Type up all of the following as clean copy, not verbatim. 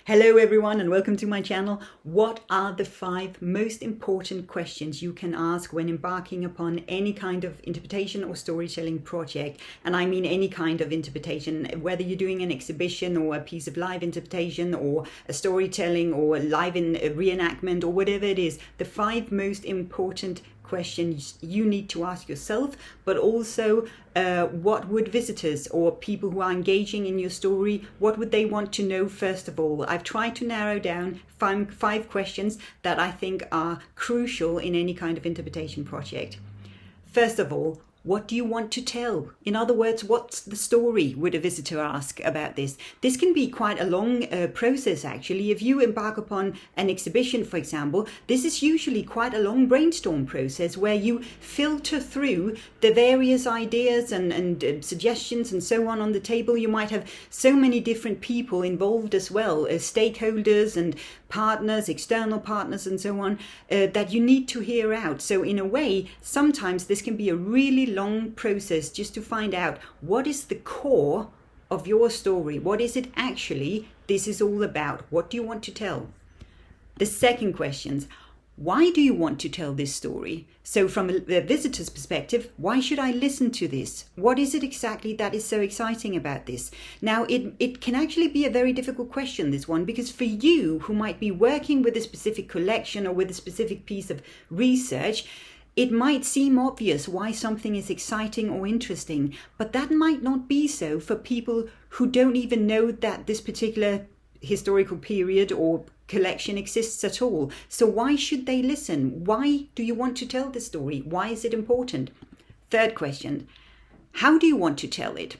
Hello everyone and welcome to my channel. What are the 5 most important questions you can ask when embarking upon any kind of interpretation or storytelling project? And I mean any kind of interpretation, whether you're doing an exhibition or a piece of live interpretation or a storytelling or live in a reenactment or whatever it is. The 5 most important questions you need to ask yourself, but also what would visitors or people who are engaging in your story, what would they want to know first of all? I've tried to narrow down 5 questions that I think are crucial in any kind of interpretation project. First of all, what do you want to tell? In other words, what's the story, would a visitor ask about this? This can be quite a long process actually. If you embark upon an exhibition, for example, this is usually quite a long brainstorm process where you filter through the various ideas and suggestions and so on the table. You might have so many different people involved as well, stakeholders and partners, external partners and so on, that you need to hear out. So in a way, sometimes this can be a really long process just to find out what is the core of your story. What is it actually this is all about? What do you want to tell? The second question, why do you want to tell this story? So from the visitor's perspective, why should I listen to this? What is it exactly that is so exciting about this? Now, it can actually be a very difficult question, this one, because for you who might be working with a specific collection or with a specific piece of research, it might seem obvious why something is exciting or interesting, but that might not be so for people who don't even know that this particular historical period or collection exists at all. So why should they listen? Why do you want to tell the story? Why is it important? Third question, how do you want to tell it?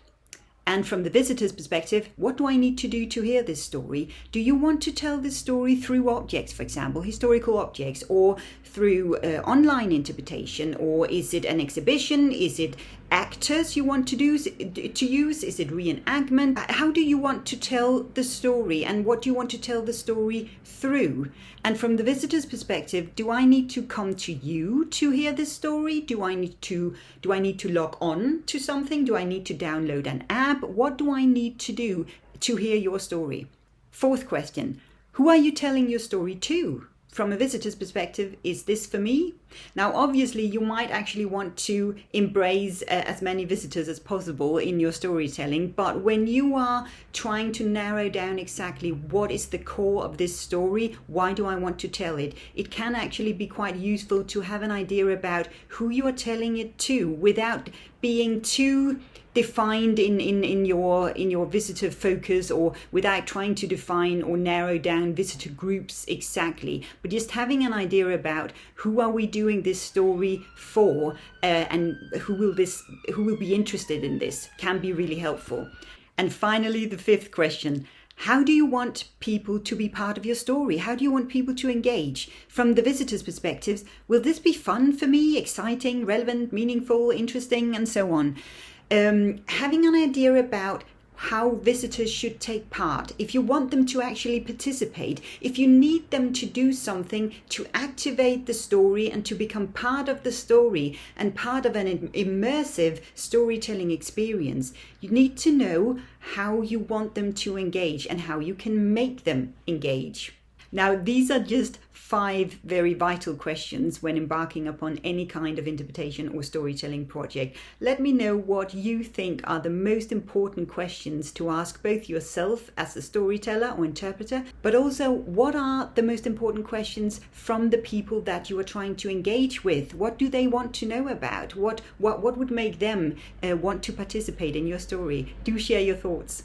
And from the visitor's perspective, what do I need to do to hear this story? Do you want to tell this story through objects, for example, historical objects, or through online interpretation? Or is it an exhibition? Is it actors you want to use? Is it reenactment? How do you want to tell the story? And what do you want to tell the story through? And from the visitor's perspective, do I need to come to you to hear this story? Do I need to log on to something? Do I need to download an app? What do I need to do to hear your story? Fourth question, who are you telling your story to? From a visitor's perspective, is this for me? Now, obviously, you might actually want to embrace as many visitors as possible in your storytelling. But when you are trying to narrow down exactly what is the core of this story, why do I want to tell it? It can actually be quite useful to have an idea about who you are telling it to without being too defined in your visitor focus, or without trying to define or narrow down visitor groups exactly, but just having an idea about who are we doing this story for, and who will be interested in this can be really helpful. And finally, the fifth question, how do you want people to be part of your story? How do you want people to engage? From the visitor's perspectives, will this be fun for me, exciting, relevant, meaningful, interesting, and so on? Having an idea about how visitors should take part, if you want them to actually participate, if you need them to do something to activate the story and to become part of the story and part of an immersive storytelling experience, you need to know how you want them to engage and how you can make them engage. Now, these are just 5 very vital questions when embarking upon any kind of interpretation or storytelling project. Let me know what you think are the most important questions to ask both yourself as a storyteller or interpreter, but also what are the most important questions from the people that you are trying to engage with? What do they want to know about? What would make them want to participate in your story? Do share your thoughts.